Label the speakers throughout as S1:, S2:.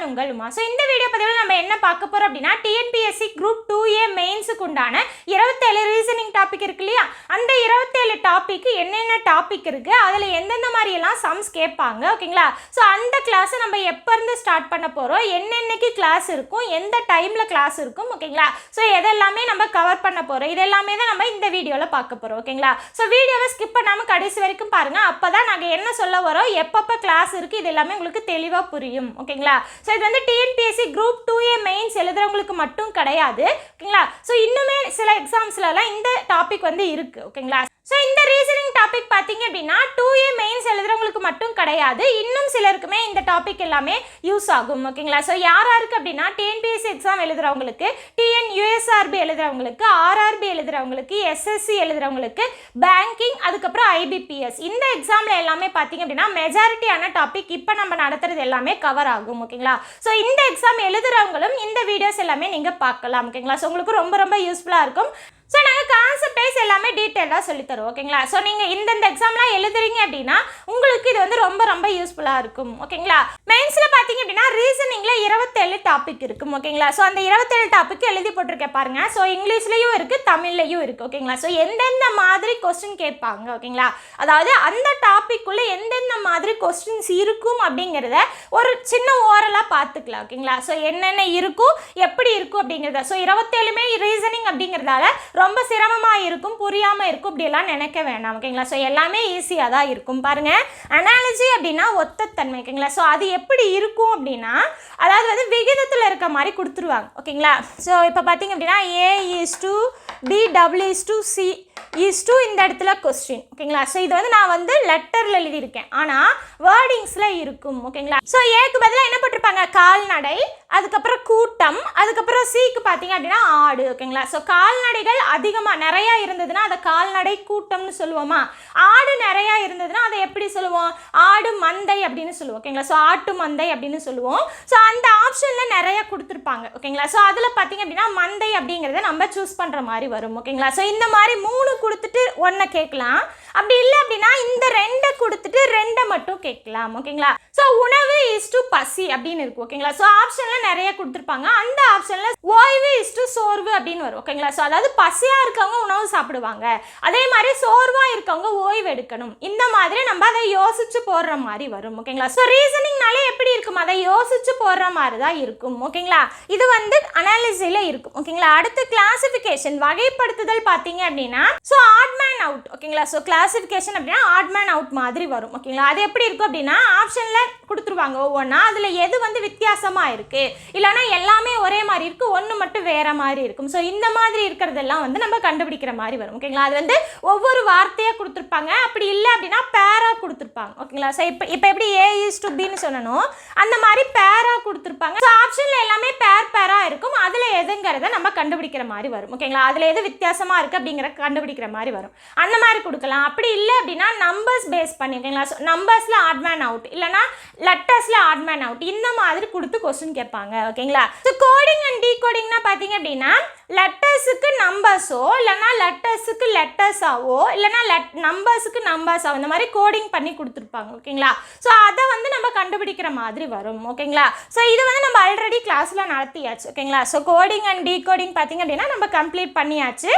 S1: நான் உங்கள் உமா. ஸோ இந்த வீடியோ பதிவில் நம்ம என்ன பார்க்க போகிறோம் அப்படின்னா, டிஎன்பிஎஸ்சி குரூப் 2A மெயின்ஸுக்கு உண்டான 27 ரீசனிங் டாபிக் இருக்கு இல்லையா, அந்த 27 டாபிக்கு என்னென்ன டாபிக் இருக்குது, அதில் எந்தெந்த மாதிரியெல்லாம் சம்ஸ் கேட்பாங்க, ஓகேங்களா. ஸோ அந்த கிளாஸை நம்ம எப்போ இருந்து ஸ்டார்ட் பண்ண போகிறோம், என்னென்னைக்கு கிளாஸ் இருக்கும், எந்த டைமில் கிளாஸ் இருக்கும், ஓகேங்களா. ஸோ இதெல்லாமே நம்ம கவர் பண்ண போகிறோம். இதெல்லாமே தான் நம்ம இந்த வீடியோவில் பார்க்க போகிறோம், ஓகேங்களா. ஸோ வீடியோவை ஸ்கிப் பண்ணாமல் கடைசி வரைக்கும் பாருங்கள். அப்போ தான் நாங்கள் என்ன சொல்ல வரோம், எப்பப்போ கிளாஸ் இருக்குது, இது எல்லாமே உங்களுக்கு தெளிவாக புரியும், ஓகேங்களா. ஸோ இது வந்து டிஎன்பிஎஸ்சி குரூப் 2A மெயின்ஸ் எழுதுறவங்களுக்கு மட்டும் கிடையாது, ஓகேங்களா. ஸோ இன்னுமே சில எக்ஸாம்ஸ்லலாம் இந்த டாபிக் வந்து இருக்குது, ஓகேங்களா. ஸோ இந்த ரீசனிங் டாபிக் பார்த்தீங்க அப்படின்னா 2A மெயின்ஸ் எழுதுறவங்களுக்கு மட்டும் கிடையாது, இன்னும் சிலருக்குமே இந்த டாபிக் எல்லாமே யூஸ் ஆகும், ஓகேங்களா. ஸோ யாராருக்கு அப்படின்னா டிஎன்பிஎஸ்சி எக்ஸாம் எழுதுறவங்களுக்கு, டிஎன்யூஎஸ்ஆர்பி எழுதுறவங்களுக்கு, ஆர்ஆர்பி எழுதுறவங்களுக்கு, எஸ்எஸ்சி எழுதுறவங்களுக்கு, பேங்கிங், அதுக்கப்புறம் ஐபிபிஎஸ், இந்த எக்ஸாமில் எல்லாமே பார்த்தீங்க அப்படின்னா மெஜாரிட்டியான டாபிக் இப்போ நம்ம நடத்துறது எல்லாமே கவர் ஆகும், ஓகேங்களா. ஸோ இந்த எக்ஸாம் எழுதுறவங்களும் இந்த வீடியோஸ் எல்லாமே நீங்கள் பார்க்கலாம், ஓகேங்களா. ஸோ உங்களுக்கு ரொம்ப ரொம்ப யூஸ்ஃபுல்லாக இருக்கும். ஸோ நாங்கள் கான்செப்ட் வைஸ் எல்லாமே டீட்டெயிலாக சொல்லித்தரோம், ஓகேங்களா. ஸோ நீங்கள் இந்தந்த எக்ஸாம்லாம் எழுதுறீங்க அப்படின்னா உங்களுக்கு இது வந்து ரொம்ப ரொம்ப யூஸ்ஃபுல்லாக இருக்கும், ஓகேங்களா. மெயின்ஸில் பார்த்தீங்க அப்படின்னா ரீசனிங்கில் 27 டாபிக் இருக்கும், ஓகேங்களா. ஸோ அந்த 27 டாபிக் எழுதி போட்டிருக்கேன் பாருங்கள். ஸோ இங்கிலீஷ்லேயும் இருக்குது, தமிழ்லையும் இருக்குது, ஓகேங்களா. ஸோ எந்தெந்த மாதிரி கொஸ்டின் கேட்பாங்க, ஓகேங்களா. அதாவது அந்த டாப்பிக்குள்ளே எந்தெந்த மாதிரி கொஸ்டின்ஸ் இருக்கும் அப்படிங்கிறத ஒரு சின்ன ஓரலாக பார்த்துக்கலாம், ஓகேங்களா. ஸோ என்னென்ன இருக்கும், எப்படி இருக்கும் அப்படிங்கிறத. ஸோ 27மே ரீசனிங் அப்படிங்கிறதால ரொம்ப சிரமமாக இருக்கும், புரியாமல் இருக்கும், இப்படியெல்லாம் நினைக்க வேண்டாம், ஓகேங்களா. ஸோ எல்லாமே ஈஸியாக தான் இருக்கும். பாருங்கள், அனாலஜி அப்படின்னா ஒத்தத்தன்மை, ஓகேங்களா. ஸோ அது எப்படி இருக்கும் அப்படின்னா, அதாவது வந்து விகிதத்தில் இருக்க மாதிரி கொடுத்துருவாங்க, ஓகேங்களா. ஸோ இப்போ பார்த்தீங்க அப்படின்னா A:B+C இந்த இடத்துல கொஸ்டின், ஓகேங்களா. ஸோ இது வந்து நான் வந்து லெட்டரில் எழுதியிருக்கேன், ஆனால் வேர்டிங்ஸில் இருக்கும், ஓகேங்களா. ஸோ ஏக்கு பதிலாக என்ன போட்டிருப்பாங்க, கால்நடை, அதுக்கப்புறம் கூட்டம், அதுக்கப்புறம் சிக்கு பார்த்தீங்க அப்படின்னா ஆடு, ஓகேங்களா. ஸோ கால்நடைகள் அதிகமாக நிறையா இருந்ததுன்னா அதை கால்நடை கூட்டம்னு சொல்லுவோமா, ஆடு நிறையா இருந்ததுன்னா அதை எப்படி சொல்லுவோம், ஆடு மந்தை அப்படின்னு சொல்லுவோம், ஓகேங்களா. ஸோ ஆட்டு மந்தை அப்படின்னு சொல்லுவோம். ஸோ அந்த ஆப்ஷனில் நிறையா கொடுத்துருப்பாங்க, ஓகேங்களா. ஸோ அதில் பார்த்தீங்க அப்படின்னா மந்தை அப்படிங்கிறத நம்ம சூஸ் பண்ணுற மாதிரி வரும், ஓகேங்களா. ஸோ இந்த மாதிரி 3 கொடுத்துட்டு 1 கேட்கலாம், அப்படி இல்லை அப்படின்னா இந்த 2 கொடுத்துட்டு 2 மட்டும் கேட்கலாம், ஓகேங்களா. ஸோ உணவு இஸ் டு பசி அப்படின்னு இருக்கும், ஓகேங்களா. ஸோ ஆப்ஷனில் நிறைய கொடுத்துருப்பாங்க, அந்த ஆப்ஷனில் ஓய்வு இஸ் டு சோர்வு அப்படின்னு வரும், ஓகேங்களா. ஸோ அதாவது பசியாக இருக்கவங்க உணவு சாப்பிடுவாங்க, அதே மாதிரி சோர்வாக இருக்கவங்க ஓய்வு எடுக்கணும், இந்த மாதிரி நம்ம அதை யோசிச்சு போடுற மாதிரி வரும், ஓகேங்களா. ஸோ ரீசனிங்னாலே எப்படி இருக்கும், அதை யோசிச்சு போடுற மாதிரி தான் இருக்கும், ஓகேங்களா. இது வந்து அனாலிசிஸில் இருக்கும், ஓகேங்களா. அடுத்து கிளாசிஃபிகேஷன், வகைப்படுத்துதல் பார்த்தீங்க அப்படின்னா ஸோ ஆட் மேன் அவுட், ஓகேங்களா. ஸோ கிளாசிஃபிகேஷன் அப்படின்னா ஆட் மேன் அவுட் மாதிரி வரும், ஓகேங்களா. அது எப்படி இருக்கும் அப்படின்னா ஆப்ஷனில் கொடுத்துருவாங்க ஒவ்வொன்றா, அதில் எது வந்து வித்தியாசமாக இருக்குது, இல்லைனா எல்லாமே ஒரே மாதிரி இருக்குது, ஒன்று மட்டும் வேறு மாதிரி இருக்கும். ஸோ இந்த மாதிரி இருக்கிறதெல்லாம் வந்து நம்ம கண்டுபிடிக்கிற மாதிரி வரும், ஓகேங்களா. அது வந்து ஒவ்வொரு வார்த்தையாக கொடுத்துருப்பாங்க, அப்படி இல்லை அப்படின்னா பேராக கொடுத்துருப்பாங்க, ஓகேங்களா. ஸோ இப்போ எப்படி A:B சொல்லணும், அந்த மாதிரி பேராக கொடுத்துருப்பாங்க. ஸோ ஆப்ஷனில் எல்லாமே பேராக இருக்கும், அதில் எதுங்கிறத நம்ம கண்டுபிடிக்கிற மாதிரி வரும், ஓகேங்களா. அதில் எது வித்தியாசமாக இருக்குது அப்படிங்கிற கண்டுபிடிக்கிற மாதிரி வரும், அந்த மாதிரி கொடுக்கலாம். அப்படி இல்லை அப்படின்னா நம்பர்ஸ் பேஸ் பண்ணி, ஓகேங்களா. ஸோ நம்பர்ஸில் ஆட் மேன் அவுட், இல்லைனா லெட்டர்ஸில் ஆட் மேன் அவுட், இந்த மாதிரி கொடுத்து கொஸ்டின் கேட்பாங்க, ஓகேங்களா. ஸோ கோடிங் அண்ட் டீகோடிங்னா பார்த்தீங்க அப்படின்னா லெட்டர்ஸுக்கு நம்பர்ஸோ, இல்லைனா லெட்டர்ஸுக்கு லெட்டர்ஸாவோ, இல்லைனா நம்பர்ஸுக்கு நம்பர்ஸாவோ, இந்த மாதிரி கோடிங் பண்ணி கொடுத்துருப்பாங்க, ஓகேங்களா. ஸோ அதை வந்து நம்ம கண்டுபிடிக்கிற மாதிரி வரும், ஓகேங்களா. ஸோ இது வந்து நம்ம ஆல்ரெடி கிளாஸில் நடத்தியாச்சு, ஓகேங்களா. ஸோ கோடிங் அண்ட் டீகோடிங் பார்த்தீங்க அப்படின்னா நம்ம கம்ப்ளீட் பண்ணியாச்சு.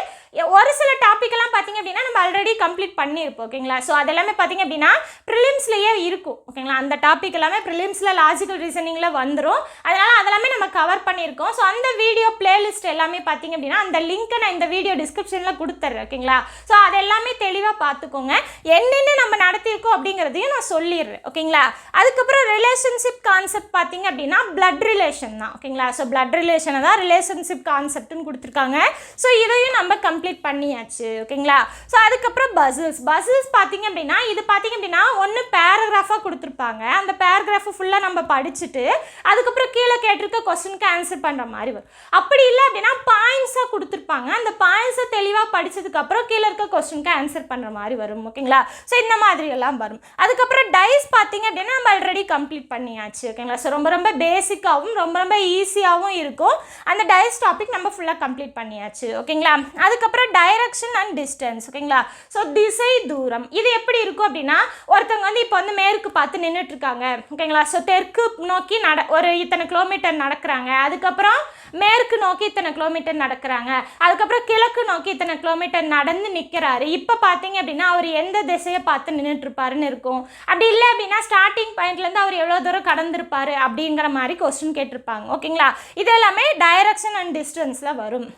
S1: ஒரு சில டாப்பிக்கெல்லாம் பார்த்தீங்க அப்படின்னா நம்ம ஆல்ரெடி கம்ப்ளீட் பண்ணியிருப்போம், ஓகேங்களா. ஸோ அதெல்லாமே பார்த்தீங்க அப்படின்னா ப்ரிலிம்ஸ்லேயே இருக்கும், ஓகேங்களா. அந்த டாபிக் எல்லாமே ப்ரிலிம்ஸில் லாஜிக்கல் ரீசனிங்கில் வந்துடும், அதனால் அதெல்லாமே நம்ம கவர் பண்ணியிருக்கோம். ஸோ அந்த வீடியோ பிளேலிஸ்ட் எல்லாமே பார்த்தீங்க அப்படின்னா அந்த லிங்க்கை நான் இந்த வீடியோ டிஸ்கிரிப்ஷனில் கொடுத்துட்றேன், ஓகேங்களா. ஸோ அது எல்லாமே தெளிவாக பார்த்துக்கோங்க, என்னென்ன நம்ம நடத்தியிருக்கோம் அப்படிங்கிறதையும் நான் சொல்லிடுறேன், ஓகேங்களா. அதுக்கப்புறம் ரிலேஷன்ஷிப் கான்செப்ட் பார்த்தீங்க அப்படின்னா பிளட் ரிலேஷன் தான், ஓகேங்களா. ஸோ பிளட் ரிலேஷனை தான் ரிலேஷன்ஷிப் கான்செப்ட்னு கொடுத்துருக்காங்க. ஸோ இதையும் நம்ம கம்ப்ளீட் பண்ணியாச்சு, ஓகேங்களா. ஸோ அதுக்கப்புறம் பசில்ஸ் பார்த்தீங்க அப்படின்னா இது பார்த்தீங்க அப்படின்னா ஒன்று பேராகிராஃபாக கொடுத்துருப்பாங்க, அந்த பேராகிராஃபை ஃபுல்லாக நம்ம படிச்சுட்டு அதுக்கப்புறம் கீழே கேட்டிருக்க கொஸ்டினுக்கு ஆன்சர் பண்ணுற மாதிரி வரும். அப்படி இல்லை அப்படின்னா பாயிண்ட்ஸாக கொடுத்துருப்பாங்க, அந்த பாயிண்ட்ஸை தெளிவாக படித்ததுக்கப்புறம் கீழே இருக்க கொஸ்டினுக்கு ஆன்சர் பண்ணுற மாதிரி வரும், ஓகேங்களா. ஸோ இந்த மாதிரி எல்லாம் வரும். அதுக்கப்புறம் டைஸ் பார்த்தீங்க அப்படின்னா நம்ம ஆல்ரெடி கம்ப்ளீட் பண்ணியாச்சு, ஓகேங்களா. ஸோ ரொம்ப ரொம்ப பேசிக்காகவும் ரொம்ப ரொம்ப ஈஸியாகவும் இருக்கும், அந்த டைஸ் டாபிக் நம்ம ஃபுல்லாக கம்ப்ளீட் பண்ணியாச்சு, ஓகேங்களா. அதுக்கப்புறம் அதுக்கப்புறம் டைரக்ஷன் அண்ட் டிஸ்டன்ஸ். ஓகேங்களா? ஸோ திசை தூரம் இது எப்படி இருக்கும் அப்படின்னா, ஒருத்தவங்க வந்து இப்போ வந்து மேற்கு பார்த்து நின்றுட்டு இருக்காங்க. ஓகேங்களா? ஸோ தெற்கு நோக்கி ஒரு இத்தனை கிலோமீட்டர் நடக்கிறாங்க. அதுக்கப்புறம் மேற்கு நோக்கி இத்தனை கிலோமீட்டர் நடக்கிறாங்க. அதுக்கப்புறம் கிழக்கு நோக்கி இத்தனை கிலோமீட்டர் நடந்து நிற்கிறாரு. இப்போ பார்த்தீங்க அப்படின்னா அவர் எந்த திசையை பார்த்து நின்றுட்டு இருப்பாருன்னு இருக்கும். அப்படி இல்லை அப்படின்னா ஸ்டார்டிங் பாயிண்ட்லேருந்து அவர் எவ்வளோ தூரம் கடந்திருப்பாரு அப்படிங்கிற மாதிரி கொஸ்டின் கேட்டிருப்பாங்க. ஓகேங்களா? இது எல்லாமே டைரக்ஷன் அண்ட் டிஸ்டன்ஸில் வரும்.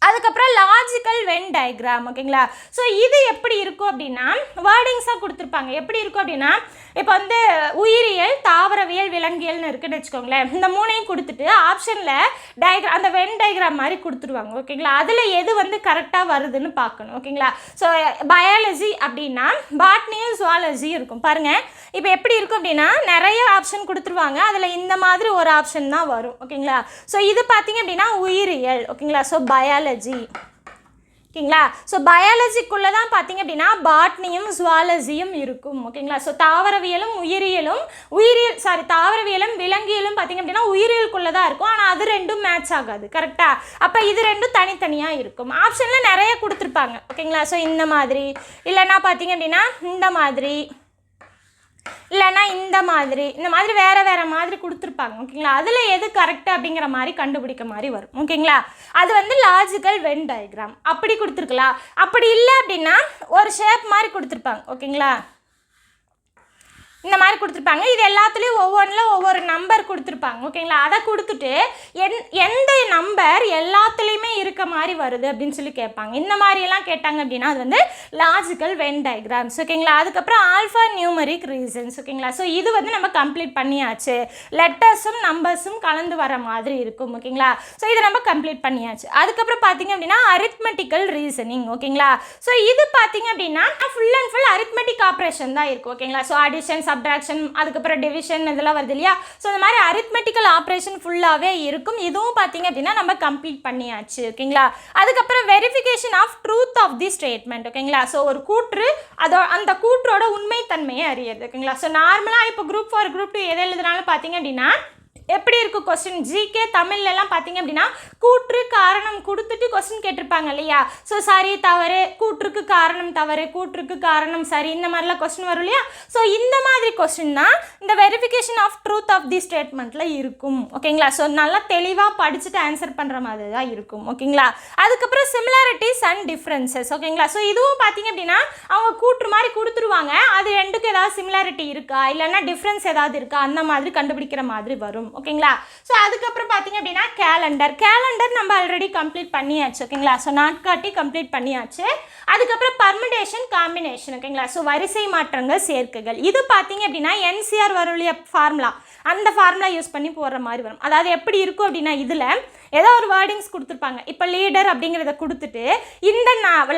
S1: அதுக்கப்புறம் லாஜிக்கல் வென் டயக்ராம். ஓகேங்களா? ஸோ இது எப்படி இருக்கும் அப்படின்னா வேர்டிங்ஸாக கொடுத்துருப்பாங்க. எப்படி இருக்கும் அப்படின்னா, இப்போ வந்து உயிரியல், தாவரவியல், விலங்கியல்னு இருக்குன்னு வச்சுக்கோங்களேன். இந்த மூணையும் கொடுத்துட்டு ஆப்ஷனில் டயக்ராம், அந்த வென் டயக்ராம் மாதிரி கொடுத்துருவாங்க. ஓகேங்களா? அதில் எது வந்து கரெக்டாக வருதுன்னு பார்க்கணும். ஓகேங்களா? ஸோ பயாலஜி அப்படின்னா பாட்னியும் ஜுவாலஜியும் இருக்கும். பாருங்கள், இப்போ எப்படி இருக்கும் அப்படின்னா நிறைய ஆப்ஷன் கொடுத்துருவாங்க. அதில் இந்த மாதிரி ஒரு ஆப்ஷன் தான் வரும். ஓகேங்களா? ஸோ இது பார்த்தீங்க அப்படின்னா உயிரியல். ஓகேங்களா? So biology. ஓகேங்களா? ஸோ பயாலஜிக்குள்ளே தான் பார்த்தீங்க அப்படின்னா பாட்னியும் ஜுவாலஜியும் இருக்கும். ஓகேங்களா? ஸோ தாவரவியலும் தாவரவியலும் விலங்கியலும் பார்த்தீங்க அப்படின்னா உயிரியலுக்குள்ளே தான் இருக்கும். ஆனால் அது ரெண்டும் மேட்ச் ஆகாது. கரெக்டாக? அப்போ இது ரெண்டும் தனித்தனியாக இருக்கும். ஆப்ஷனில் நிறைய கொடுத்துருப்பாங்க. ஓகேங்களா? ஸோ இந்த மாதிரி, இல்லைன்னா பார்த்தீங்க அப்படின்னா இந்த மாதிரி, இல்லைன்னா இந்த மாதிரி வேறு மாதிரி கொடுத்துருப்பாங்க. ஓகேங்களா? அதில் எது கரெக்டு அப்படிங்கிற மாதிரி கண்டுபிடிக்க மாதிரி வரும். ஓகேங்களா? அது வந்து லாஜிக்கல் வென் டயக்ராம். அப்படி கொடுத்துருக்கலாம். அப்படி இல்லை அப்படின்னா ஒரு ஷேப் மாதிரி கொடுத்துருப்பாங்க. ஓகேங்களா? இந்த மாதிரி கொடுத்துருப்பாங்க. இது எல்லாத்துலேயும் ஒவ்வொரு நம்பர் கொடுத்துருப்பாங்க. ஓகேங்களா? அதை கொடுத்துட்டு எந்த நம்பர் எல்லாத்துலேயுமே இருக்க மாதிரி வருது அப்படின்னு சொல்லி கேட்பாங்க. இந்த மாதிரியெல்லாம் கேட்டாங்க அப்படின்னா அது வந்து லாஜிக்கல் வென் டயக்ராம்ஸ். ஓகேங்களா? அதுக்கப்புறம் ஆல்ஃபா நியூமரிக் ரீசன்ஸ். ஓகேங்களா? ஸோ இது வந்து நம்ம கம்ப்ளீட் பண்ணியாச்சு. லெட்டர்ஸும் நம்பர்ஸும் கலந்து வர மாதிரி இருக்கும். ஓகேங்களா? ஸோ இதை நம்ம கம்ப்ளீட் பண்ணியாச்சு. அதுக்கப்புறம் பார்த்தீங்க அப்படின்னா அரித்மெட்டிக்கல் ரீசனிங். ஓகேங்களா? ஸோ இது பார்த்தீங்க அப்படின்னா full and full arithmetic operation தான் இருக்கும். ஓகேங்களா? ஸோ அடிஷன், சப்ட்ராக்ஷன், அதுக்கப்புறம் டிவிஷன் இதெல்லாம் வருது இல்லையா? ஸோ இந்த மாதிரி அரித்மெட்டிக்கல் ஆப்ரேஷன் ஃபுல்லாகவே இருக்கும். இதுவும் பார்த்தீங்க அப்படின்னா நம்ம கம்ப்ளீட் பண்ணியாச்சு. ஓகேங்களா? அதுக்கப்புறம் verification of truth of the statement. ஓகேங்களா? ஸோ ஒரு கூற்று அந்த கூற்றோட உண்மைத்தன்மையை அறியது. ஓகேங்களா? ஸோ நார்மலாக இப்போ குரூப் 4 குரூப் 2 எது எழுதுனாலும் பார்த்தீங்க அப்படின்னா எப்படி இருக்கும் கொஸ்டின், ஜிகே தமிழ்லாம் பார்த்தீங்க அப்படின்னா கூற்று காரணம் கொடுத்துட்டு கொஸ்டின் கேட்டிருப்பாங்க இல்லையா? ஸோ சரி தவறு, கூற்றுக்கு காரணம் தவறு, கூற்றுக்கு காரணம் சரி, இந்த மாதிரிலாம் கொஸ்டின் வரும் இல்லையா? ஸோ இந்த மாதிரி கொஸ்டின் தான் இந்த verification of truth of the ஸ்டேட்மெண்ட்டில் இருக்கும். ஓகேங்களா? ஸோ நல்லா தெளிவாக படிச்சுட்டு ஆன்சர் பண்ணுற மாதிரி தான் இருக்கும். ஓகேங்களா? அதுக்கப்புறம் சிமிலாரிட்டிஸ் அண்ட் டிஃப்ரென்சஸ். ஓகேங்களா? ஸோ இதுவும் பார்த்தீங்க அப்படின்னா அவங்க கூற்று மாதிரி கொடுத்துருவாங்க. அது ரெண்டுக்கும் ஏதாவது சிமிலாரிட்டி இருக்கா, இல்லைன்னா டிஃப்ரென்ஸ் ஏதாவது இருக்கா, அந்த மாதிரி கண்டுபிடிக்கிற மாதிரி வரும். ஓகேங்களா? ஸோ அதுக்கப்புறம் பார்த்தீங்க அப்படின்னா கேலண்டர் நம்ம ஆல்ரெடி கம்ப்ளீட் பண்ணியாச்சு. ஓகேங்களா? ஸோ நாட்காட்டி கம்ப்ளீட் பண்ணியாச்சு. அதுக்கப்புறம் பர்முடேஷன், காம்பினேஷன். ஓகேங்களா? ஸோ வரிசை மாற்றங்கள், சேர்க்கைகள். இது பார்த்தீங்க அப்படின்னா என்சிஆர் வரும் இல்லையா ஃபார்முலா, அந்த ஃபார்முலா யூஸ் பண்ணி போடுற மாதிரி வரும். அதாவது எப்படி இருக்கும் அப்படின்னா இதில் ஏதோ ஒரு வேர்டிங்ஸ் கொடுத்துருப்பாங்க. இப்போ லீடர் அப்படிங்கிறத கொடுத்துட்டு இந்த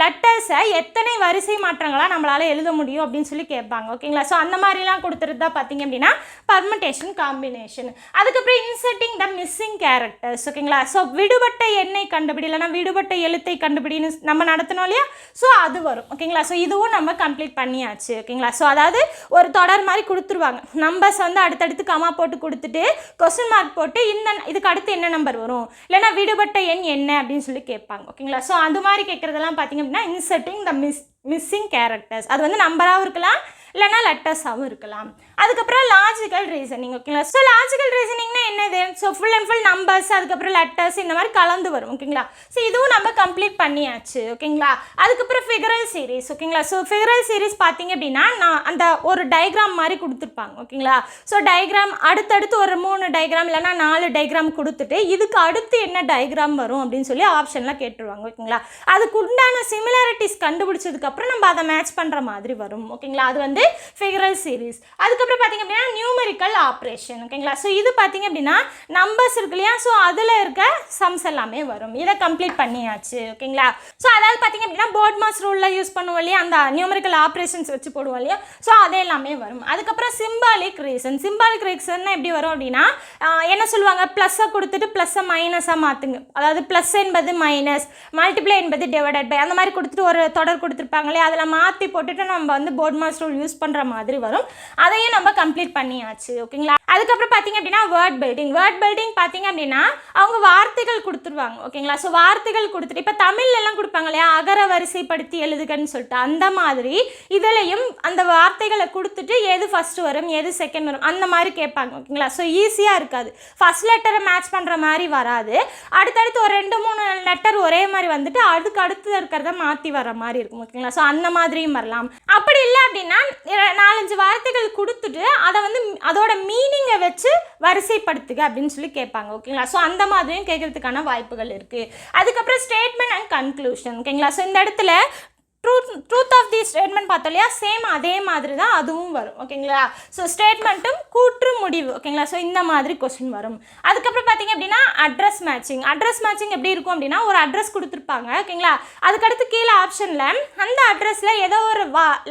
S1: லெட்டர்ஸை எத்தனை வரிசை மாற்றங்களாக நம்மளால் எழுத முடியும் அப்படின்னு சொல்லி கேட்பாங்க. ஓகேங்களா? ஸோ அந்த மாதிரிலாம் கொடுத்துட்டு தான் பார்த்தீங்க அப்படின்னா பர்முடேஷன், காம்பினேஷன். அதுக்கப்புறம் இன்சர்ட்டிங் த மிஸ்ஸிங் கேரக்டர்ஸ். ஓகேங்களா? ஸோ விடுபட்ட எண்ணை கண்டுபிடி, இல்லைனா விடுபட்ட எழுத்தை கண்டுபிடின்னு நம்ம நடத்தணும் இல்லையா? ஸோ அது வரும். ஓகேங்களா? ஸோ இதுவும் நம்ம கம்ப்ளீட் பண்ணியாச்சு. ஓகேங்களா? ஸோ அதாவது ஒரு தொடர் மாதிரி கொடுத்துருவாங்க. நம்பர்ஸ் வந்து அடுத்தடுத்து கமா போட்டு கொடுத்துட்டு கொஸ்டின் மார்க் போட்டு இதுக்கு அடுத்து என்ன நம்பர் வரும், இல்லைனா விடுபட்ட எண் என்ன அப்படின்னு சொல்லி கேட்பாங்க. ஓகேங்களா? ஸோ அது மாதிரி கேட்குறதெல்லாம் பார்த்தீங்க அப்படின்னா இன்சர்ட்டிங் த மிஸ்ஸிங் கேரக்டர்ஸ். அது வந்து நம்பராகவும் இருக்கலாம், இல்லைனா லெட்டர்ஸாகவும் இருக்கலாம். அதுக்கப்புறம் லாஜிக்கல் ரீசனிங். ஓகேங்களா? ஸோ லாஜிக்கல் ரீசனிங்னா என்னது? So full and full numbers, அதுக்கப்புறம் லெட்டர்ஸ் இந்த மாதிரி கலந்து வரும். ஓகேங்களா? ஸோ இதுவும் நம்ம கம்ப்ளீட் பண்ணியாச்சு. ஓகேங்களா? அதுக்கப்புறம் ஃபிகரல் சீரீஸ். ஓகேங்களா? ஸோ ஃபிகரல் சீரீஸ் பார்த்தீங்க அப்படின்னா நான் அந்த ஒரு டயக்ராம் மாதிரி கொடுத்துருப்பாங்க. ஓகேங்களா? ஸோ டயக்ராம் அடுத்தடுத்து ஒரு 3 டயக்ராம் இல்லைனா 4 டயக்ராம் கொடுத்துட்டு இதுக்கு அடுத்து என்ன டயக்ராம் வரும் அப்படின்னு சொல்லி ஆப்ஷன்லாம் கேட்டுருவாங்க. ஓகேங்களா? அதுக்கு உண்டான சிமிலாரிட்டிஸ் கண்டுபிடிச்சதுக்கப்புறம் நம்ம அதை மேட்ச் பண்ணுற மாதிரி வரும். ஓகேங்களா? அது வந்து ஃபிகரல் சீரீஸ். அதுக்கப்புறம் பார்த்தீங்க அப்படின்னா நியூமரிக்கல் ஆப்ரேஷன். ஓகேங்களா? ஸோ இது பார்த்தீங்க அப்படின்னா நம்பர்ஸ் இருக்கு இல்லையா? ஸோ அதில் இருக்க சம்ஸ் எல்லாமே வரும். இதை கம்ப்ளீட் பண்ணியாச்சு. ஓகேங்களா? ஸோ அதாவது பார்த்தீங்க அப்படின்னா போர்ட் மாஸ் ரூலில் யூஸ் பண்ணுவோம் இல்லையா, அந்த நியூமரிக்கல் ஆப்ரேஷன்ஸ் வச்சு போடுவோம் இல்லையா? ஸோ அது எல்லாமே வரும். அதுக்கப்புறம் சிம்பாலிக் ரீசன். சிம்பாலிக் ரீசன் எப்படி வரும் அப்படின்னா என்ன சொல்லுவாங்க, ப்ளஸ்ஸை கொடுத்துட்டு ப்ளஸ்ஸை மைனஸாக மாற்றுங்க. அதாவது ப்ளஸ் என்பது மைனஸ், மல்டிப்ளை என்பது டிவைடட் பை, அந்த மாதிரி கொடுத்துட்டு ஒரு தொடர் கொடுத்துருப்பாங்க இல்லையா, அதில் மாற்றி போட்டுட்டு நம்ம வந்து போர்ட் மாஸ் ரூல் யூஸ் பண்ணுற மாதிரி வரும். அதையும் நம்ம கம்ப்ளீட் பண்ணியாச்சு. ஓகேங்களா? அதுக்கப்புறம் பார்த்தீங்க அப்படின்னா வேர்ட் பில்டிங் பார்த்தீங்க அப்படின்னா அவங்க வார்த்தைகள் கொடுத்துருவாங்க. ஓகேங்களா? ஸோ வார்த்தைகள் கொடுத்துட்டு இப்போ தமிழ்லாம் கொடுப்பாங்க இல்லையா, அகர வரிசைப்படுத்தி எழுதுகன்னு சொல்லிட்டு, அந்த மாதிரி இதுலையும் அந்த வார்த்தைகளை கொடுத்துட்டு எது ஃபர்ஸ்ட் வரும் எது செகண்ட் வரும் அந்த மாதிரி கேட்பாங்க. ஓகேங்களா? ஸோ ஈஸியாக இருக்காது, ஃபர்ஸ்ட் லெட்டரை மேட்ச் பண்ணுற மாதிரி வராது, அடுத்தடுத்து ஒரு 2-3 லெட்டர் ஒரே மாதிரி வந்துட்டு அதுக்கு அடுத்து இருக்கிறத மாற்றி வர மாதிரி இருக்கும். ஓகேங்களா? ஸோ அந்த மாதிரியும் வரலாம். அப்படி இல்லை அப்படின்னா 4-5 வார்த்தைகள் கொடுத்துட்டு அதை வந்து அதோட மீனிங்கை வச்சு வரிசைப்படுத்துக அப்படின்னு சொல்லி கேட்பாங்க. ஓகேங்களா? ஸோ அந்த மாதிரியும் கேட்கறதுக்கான வாய்ப்புகள் இருக்குது. அதுக்கப்புறம் ஸ்டேட்மெண்ட் அண்ட் கன்க்ளூஷன். ஓகேங்களா? ஸோ இந்த இடத்துல ட்ரூத் ஆஃப் தி ஸ்டேட்மெண்ட் பார்த்தோம் இல்லையா, சேம் அதே மாதிரி தான் அதுவும் வரும். ஓகேங்களா? ஸோ ஸ்டேட்மெண்ட்டும் கூற்று முடிவு. ஓகேங்களா? ஸோ இந்த மாதிரி கொஸ்டின் வரும். அதுக்கப்புறம் பார்த்தீங்க அப்படின்னா அட்ரஸ் மேட்சிங் எப்படி இருக்கும் அப்படின்னா ஒரு அட்ரஸ் கொடுத்துருப்பாங்க. ஓகேங்களா? அதுக்கடுத்து கீழே ஆப்ஷனில் அந்த அட்ரஸில் ஏதோ ஒரு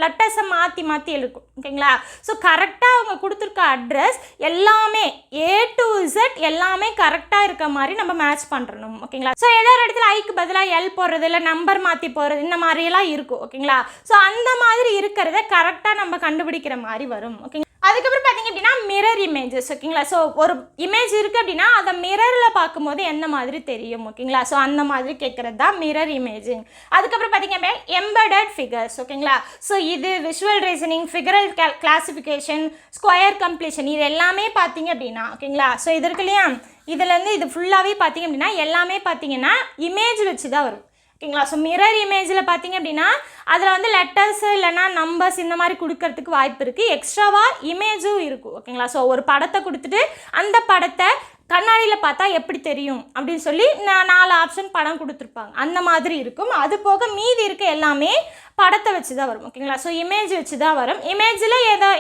S1: லெட்டர்ஸை மாற்றி எழுக்கும். ஓகேங்களா? ஸோ கரெக்டாக அவங்க கொடுத்துருக்க அட்ரஸ் எல்லாமே A to Z எல்லாமே கரெக்டாக இருக்க மாதிரி நம்ம மேட்ச் பண்ணுறணும். ஓகேங்களா? ஸோ ஏதோ ஒரு இடத்துல ஐக்கு பதிலாக எல் போடுறது இல்லை நம்பர் மாற்றி போடுறது இந்த மாதிரியெல்லாம் இருக்கும். ஓகேங்களா? ஸோ அந்த மாதிரி இருக்கிறத கரெக்டாக நம்ம கண்டுபிடிக்கிற மாதிரி வரும். ஓகேங்களா? அதுக்கப்புறம் பார்த்தீங்க அப்படின்னா மிரர் இமேஜஸ். ஓகேங்களா? ஸோ ஒரு இமேஜ் இருக்குது அப்படின்னா அதை மிரரில் பார்க்கும்போது எந்த மாதிரி தெரியும். ஓகேங்களா? ஸோ அந்த மாதிரி கேட்குறது தான் மிரர் இமேஜிங். அதுக்கப்புறம் பார்த்தீங்க அப்படின்னா எம்பெடட் ஃபிகர்ஸ். ஓகேங்களா? ஸோ இது visual reasoning, ஃபிகரல் classification, square completion, இது எல்லாமே பார்த்தீங்க அப்படின்னா ஓகேங்களா? ஸோ இது இருக்கு இல்லையா, இதுலேருந்து இது ஃபுல்லாகவே பார்த்தீங்க அப்படின்னா எல்லாமே பார்த்தீங்கன்னா இமேஜ் வச்சு தான் வரும். ஓகேங்களா? ஸோ மிரர் இமேஜில் பார்த்தீங்க அப்படின்னா அதில் வந்து லெட்டர்ஸ் இல்லைனா நம்பர்ஸ் இந்த மாதிரி கொடுக்கறதுக்கு வாய்ப்பு இருக்குது, எக்ஸ்ட்ராவாக இமேஜும் இருக்கும். ஓகேங்களா? ஸோ ஒரு படத்தை கொடுத்துட்டு அந்த படத்தை கண்ணாடியில் பார்த்தா எப்படி தெரியும் அப்படின்னு சொல்லி 4 ஆப்ஷன் படம் கொடுத்துருப்பாங்க, அந்த மாதிரி இருக்கும். அது போக மீதி இருக்க எல்லாமே படத்தை வச்சு தான் வரும். ஓகேங்களா? ஸோ இமேஜ் வச்சு தான் வரும். இமேஜில்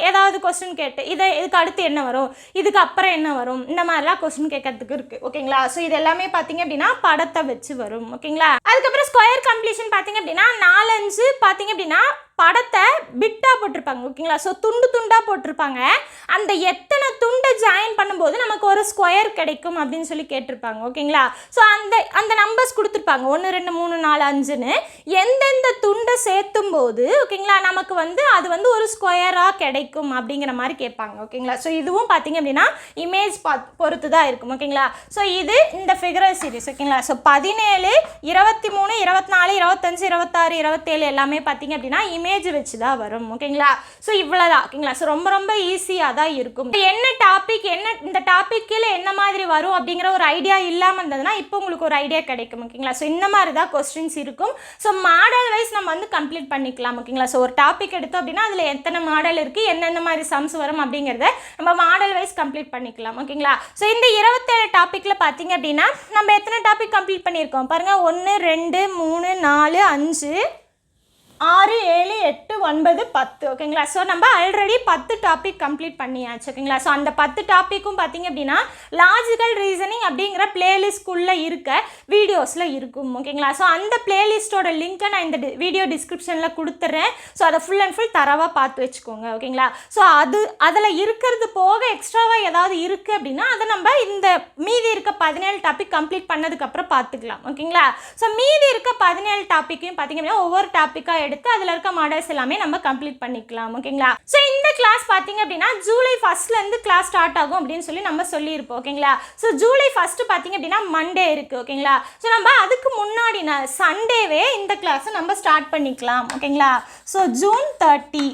S1: ஏதாவது கொஸ்டின் கேட்டு இதுக்கு அடுத்து என்ன வரும், இதுக்கு அப்புறம் என்ன வரும், இந்த மாதிரிலாம் கொஸ்டின் கேட்கறதுக்கு இருக்குது. ஓகேங்களா? ஸோ இது எல்லாமே பார்த்தீங்க அப்படின்னா படத்தை வச்சு வரும். ஓகேங்களா? அதுக்கப்புறம் ஸ்கொயர் கம்ப்ளீஷன் பார்த்தீங்க அப்படின்னா 4-5 பார்த்தீங்க அப்படின்னா படத்தை பிட்டாக போட்டிருப்பாங்க. ஓகேங்களா? ஸோ துண்டாக போட்டிருப்பாங்க. அந்த எத்தனை துண்டை ஜாயின் பண்ணும்போது நமக்கு ஒரு ஸ்கொயர் கிடைக்கும் அப்படின்னு சொல்லி கேட்டிருப்பாங்க. ஓகேங்களா? ஸோ அந்த நம்பர்ஸ் கொடுத்துருப்பாங்க 1 2 3 4 5ன்னு. எந்தெந்த துண்டை சேர்த்தும் போது ஓகேங்களா நமக்கு வந்து அது வந்து ஒரு ஸ்கொயராக கிடைக்கும் அப்படிங்கிற மாதிரி கேட்பாங்க. ஓகேங்களா? ஸோ இதுவும் பார்த்தீங்க அப்படின்னா இமேஜ் பொறுத்து தான் இருக்கும். ஓகேங்களா? ஸோ இது இந்த ஃபிகரல் சீரிஸ். ஓகேங்களா? ஸோ 17, 23, 24, 25, 26, 27 எல்லாமே பார்த்தீங்க அப்படின்னா இமேஜ் வச்சு தான் வரும். ஓகேங்களா? ஸோ இவ்வளோதான். ஓகேங்களா? ஸோ ரொம்ப ஈஸியாக தான் இருக்கும். என்ன டாபிக் இந்த டாபிக் கீழே என்ன மாதிரி வரும் அப்படிங்கிற ஒரு ஐடியா இல்லாமல் இருந்ததுன்னா இப்போ உங்களுக்கு ஒரு ஐடியா கிடைக்கும். ஓகேங்களா? ஸோ இந்த மாதிரி தான் கொஸ்டின்ஸ் இருக்கும். ஸோ மாடல் வைஸ் நம்ம வந்து கம்ப்ளீட் பண்ணிக்கலாம். ஓகேங்களா? ஸோ ஒரு டாபிக் எடுத்தோம் அப்படின்னா அதில் எத்தனை மாடல் இருக்குது, எந்தெந்த மாதிரி சம்ஸ் வரும் அப்படிங்கிறத நம்ம மாடல் வைஸ் கம்ப்ளீட் பண்ணிக்கலாம். ஓகேங்களா? ஸோ இந்த 27 டாப்பிக்கில் பார்த்தீங்க அப்படின்னா நம்ம எத்தனை டாபிக் கம்ப்ளீட் பண்ணியிருக்கோம் பாருங்கள், 1 2 3 4 5 6 7 8 9 10. ஓகேங்களா? ஸோ நம்ம ஆல்ரெடி 10 டாபிக் கம்ப்ளீட் பண்ணியாச்சு. ஓகேங்களா? ஸோ அந்த 10 டாப்பிக்கும் பார்த்தீங்க அப்படின்னா லாஜிக்கல் ரீசனிங் அப்படிங்கிற பிளேலிஸ்ட்குள்ளே இருக்க வீடியோஸில் இருக்கும். ஓகேங்களா? ஸோ அந்த பிளேலிஸ்ட்டோட லிங்க்கை நான் இந்த வீடியோ டிஸ்கிரிப்ஷனில் கொடுத்துட்றேன். ஸோ அதை ஃபுல் அண்ட் ஃபுல் தரவாக பார்த்து வச்சுக்கோங்க. ஓகேங்களா? ஸோ அதில் இருக்கிறது போக எக்ஸ்ட்ராவாக ஏதாவது இருக்குது அப்படின்னா அதை நம்ம இந்த மீதி இருக்க 17 டாபிக் கம்ப்ளீட் பண்ணதுக்கப்புறம் பார்த்துக்கலாம். ஓகேங்களா? ஸோ மீதி இருக்க 17 டாப்பிக்கையும் பார்த்தீங்க அப்படின்னா ஒவ்வொரு டாப்பிக்காக எடுத்து அதில் இருக்க மாடல்ஸ் எல்லாமே நம்ம கம்ப்ளீட் பண்ணிக்கலாம். ஓகேங்களா? ஸோ இந்த கிளாஸ் பார்த்தீங்க அப்படின்னா ஜூலை 1 கிளாஸ் ஸ்டார்ட் ஆகும் அப்படின்னு சொல்லி நம்ம சொல்லியிருப்போம். ஓகேங்களா? ஸோ ஜூலை 1 பார்த்தீங்க அப்படின்னா மண்டே இருக்குது. ஓகேங்களா? ஸோ நம்ம அதுக்கு முன்னாடி சண்டேவே இந்த கிளாஸை நம்ம ஸ்டார்ட் பண்ணிக்கலாம். ஓகேங்களா? So June 30.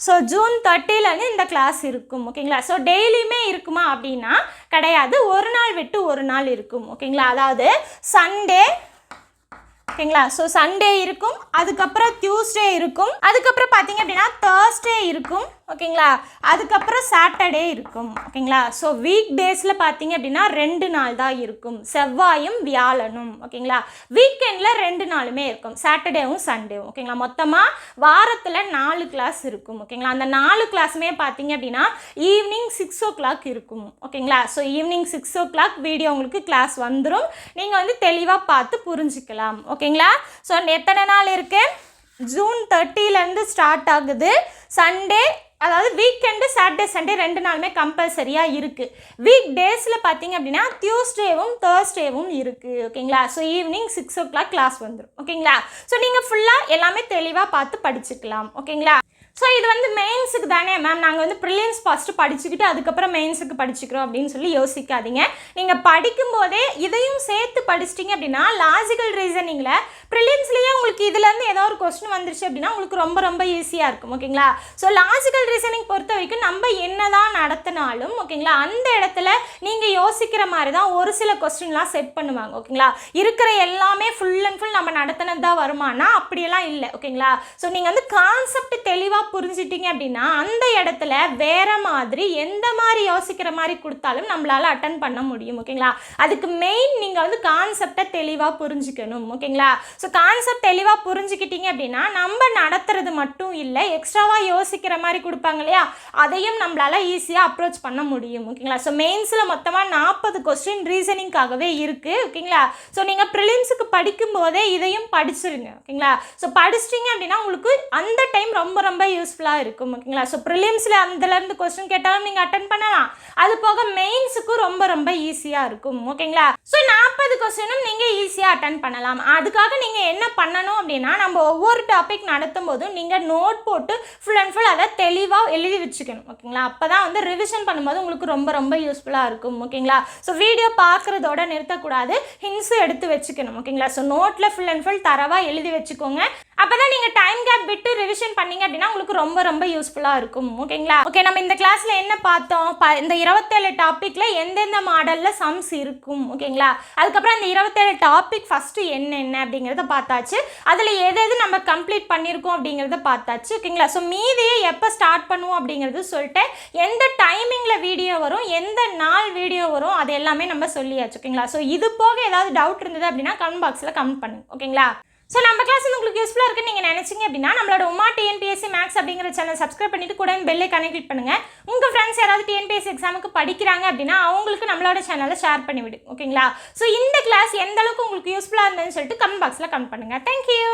S1: ஸோ ஜூன் 30லேருந்து இந்த கிளாஸ் இருக்கும். ஓகேங்களா? ஸோ டெய்லியுமே இருக்குமா அப்படின்னா கிடையாது, ஒரு நாள் விட்டு ஒரு நாள் இருக்கும். ஓகேங்களா? அதாவது சண்டே. ஓகேங்களா? ஸோ சண்டே இருக்கும், அதுக்கப்புறம் டியூஸ்டே இருக்கும், அதுக்கப்புறம் பார்த்தீங்க அப்படின்னா தேர்ஸ்டே இருக்கும். ஓகேங்களா? அதுக்கப்புறம் சாட்டர்டே இருக்கும். ஓகேங்களா? ஸோ வீக் டேஸில் பார்த்தீங்க அப்படின்னா 2 நாள் தான் இருக்கும், செவ்வாயும் வியாழனும். ஓகேங்களா? வீக்கெண்டில் 2 நாளுமே இருக்கும், சாட்டர்டேவும் சண்டேவும். ஓகேங்களா? மொத்தமாக வாரத்தில் 4 கிளாஸ் இருக்கும். ஓகேங்களா? அந்த 4 கிளாஸுமே பார்த்தீங்க அப்படின்னா ஈவினிங் 6 o'clock இருக்கும். ஓகேங்களா? ஸோ ஈவினிங் 6 o'clock வீடியோ உங்களுக்கு கிளாஸ் வந்துடும், நீங்கள் வந்து தெளிவாக பார்த்து புரிஞ்சுக்கலாம். ஓகேங்களா? ஸோ எத்தனை நாள் இருக்குது, ஜூன் 30லேருந்து ஸ்டார்ட் ஆகுது. சண்டே அதாவது வீக்கெண்டு சாட்டர்டே சண்டே 2 நாளுமே கம்பல்சரியாக இருக்குது. வீக் டேஸில் பார்த்தீங்க அப்படின்னா டியூஸ்டேவும் தேர்ஸ்டேவும் இருக்குது. ஓகேங்களா? ஸோ ஈவினிங் 6 o'clock கிளாஸ் வந்துடும். ஓகேங்களா? ஸோ நீங்கள் ஃபுல்லாக எல்லாமே தெளிவாக பார்த்து படிச்சுக்கலாம். ஓகேங்களா? ஸோ இது வந்து மெயின்ஸுக்கு தானே மேம், நாங்கள் வந்து ப்ரிலிம்ஸ் ஃபஸ்ட்டு படிச்சுக்கிட்டு அதுக்கப்புறம் மெயின்ஸுக்கு படிச்சுக்கிறோம் அப்படின்னு சொல்லி யோசிக்காதீங்க. நீங்கள் படிக்கும்போதே இதையும் சேர்த்து படிச்சிட்டிங்க அப்படின்னா லாஜிக்கல் ரீசனிங்கில் ப்ரிலிம்ஸ்லேயே உங்களுக்கு இதுலேருந்து ஏதோ ஒரு கொஸ்டின் வந்துருச்சு அப்படின்னா உங்களுக்கு ரொம்ப ரொம்ப ஈஸியாக இருக்கும். ஓகேங்களா? ஸோ லாஜிக்கல் ரீசனிங் பொறுத்த வரைக்கும் நம்ம என்ன தான் நடத்தினாலும் ஓகேங்களா, அந்த இடத்துல நீங்கள் யோசிக்கிற மாதிரி தான் ஒரு சில கொஸ்டின்லாம் செட் பண்ணுவாங்க. ஓகேங்களா? இருக்கிற எல்லாமே ஃபுல் அண்ட் ஃபுல் நம்ம நடத்தினது தான் வருமானா அப்படியெல்லாம் இல்லை. ஓகேங்களா? ஸோ நீங்கள் வந்து கான்செப்ட் தெளிவாக புரிஞ்சிட்டிங்க அப்படின்னா அந்த இடத்துல வேற மாதிரி எந்த மாதிரி யோசிக்கிற மாதிரி கொடுத்தாலும் நம்மளால அட்டன் பண்ண முடியும். ஓகேங்களா? அதுக்கு மெயின் நீங்கள் வந்து கான்செப்டை தெளிவாக புரிஞ்சுக்கணும். ஓகேங்களா? ஸோ கான்செப்ட் தெளிவாக புரிஞ்சுக்கிட்டீங்க அப்படின்னா நம்ம நடத்துறது மட்டும் இல்லை, எக்ஸ்ட்ராவாக யோசிக்கிற மாதிரி கொடுப்பாங்க இல்லையா, அதையும் நம்மளால ஈஸியாக அப்ரோச் பண்ண முடியும். ஓகேங்களா? ஸோ மெயின்ஸில் மொத்தமாக 40 கொஸ்டின் ரீசனிங்காகவே இருக்குது. ஓகேங்களா? ஸோ நீங்கள் ப்ரிலிம்ஸுக்கு படிக்கும் போதே இதையும் படிச்சிருங்க. ஓகேங்களா? ஸோ படிச்சிட்டிங்க அப்படின்னா உங்களுக்கு அந்த டைம் ரொம்ப ரொம்ப யூஸ்ஃபுல்லாக இருக்கும். ஓகேங்களா? ஸோ ப்ரிலிம்ஸில் அதுலேருந்து கொஸ்டின் கேட்டாலும் நீங்கள் அட்டன் பண்ணலாம், அது போக மெயின்ஸுக்கும் ரொம்ப ரொம்ப ஈஸியாக இருக்கும். ஓகேங்களா? ஸோ 40 கொஸ்டினும் நீங்கள் ஈஸியாக அட்டன் பண்ணலாம். அதுக்காக நீங்கள் என்ன பண்ணணும் அப்படின்னா, நம்ம ஒவ்வொரு டாபிக் நடத்தும் போதும் நீங்கள் நோட் போட்டு ஃபுல் அண்ட் ஃபுல் அதை தெளிவாக எழுதி வச்சுக்கணும். ஓகேங்களா? அப்போ தான் வந்து ரிவிஷன் பண்ணும்போது உங்களுக்கு ரொம்ப ரொம்ப யூஸ்ஃபுல்லாக இருக்கும். ஓகேங்களா? ஸோ வீடியோ பார்க்குறதோட நிறுத்தக்கூடாது, ஹிண்ட்ஸும் எடுத்து வச்சுக்கணும். ஓகேங்களா? ஸோ நோட்டில் ஃபுல் அண்ட் ஃபுல் தரவாக எழுதி வச்சுக்கோங்க. அப்போ தான் நீங்கள் டைம் கேப் விட்டு ரிவிஷன் பண்ணீங்க அப்படின்னா உங்களுக்கு ரொம்ப ரொம்ப யூஸ்ஃபுல்லாக இருக்கும். ஓகேங்களா? ஓகே, நம்ம இந்த கிளாஸில் என்ன பார்த்தோம்? இந்த 27 டாப்பிக்கில் எந்தெந்த மாடலில் சம்ஸ் இருக்கும். ஓகேங்களா? அதுக்கப்புறம் அந்த 27 டாபிக் ஃபஸ்ட்டு என்னென்ன அப்படிங்கிறத பார்த்தாச்சு, அதில் எது எது நம்ம கம்ப்ளீட் பண்ணியிருக்கோம் அப்படிங்கிறத பார்த்தாச்சு. ஓகேங்களா? ஸோ மீதியை எப்போ ஸ்டார்ட் பண்ணுவோம் அப்படிங்கிறது சொல்லிட்டு, எந்த டைமிங்கில் வீடியோ வரும், எந்த நாள் வீடியோ வரும், அது எல்லாமே நம்ம சொல்லியாச்சு. ஓகேங்களா? ஸோ இது போக ஏதாவது டவுட் இருந்தது அப்படின்னா கமெண்ட் பாக்ஸில் கமெண்ட் பண்ணுங்க. ஓகேங்களா? ஸோ நம்ம கிளாஸ் வந்து உங்களுக்கு யூஸ்ஃபுல்லாக இருக்குன்னு நீங்கள் நினச்சிங்க அப்படின்னா நம்மளோட உமா டிஎன்பிஎஸ்சி மேக்ஸ் அப்படிங்கிற சேனல் சப்ஸ்கிரைப் பண்ணிட்டு கூட பெல்லை கனெக்ட் பண்ணுங்கள். உங்கள் ஃப்ரெண்ட்ஸ் யாராவது டிஎன்பிஎஸ்சி எக்ஸாமுக்கு படிக்கிறாங்க அப்படின்னா அவங்களுக்கு நம்மளோட சேனலை ஷேர் பண்ணிவிடு. ஓகேங்களா? ஸோ இந்த கிளாஸ் எந்த அளவுக்கு உங்களுக்கு யூஸ்ஃபுல்லாக இருந்ததுன்னு சொல்லிட்டு கமெண்ட் பாக்ஸில் கமெண்ட் பண்ணுங்கள். தேங்க்யூ.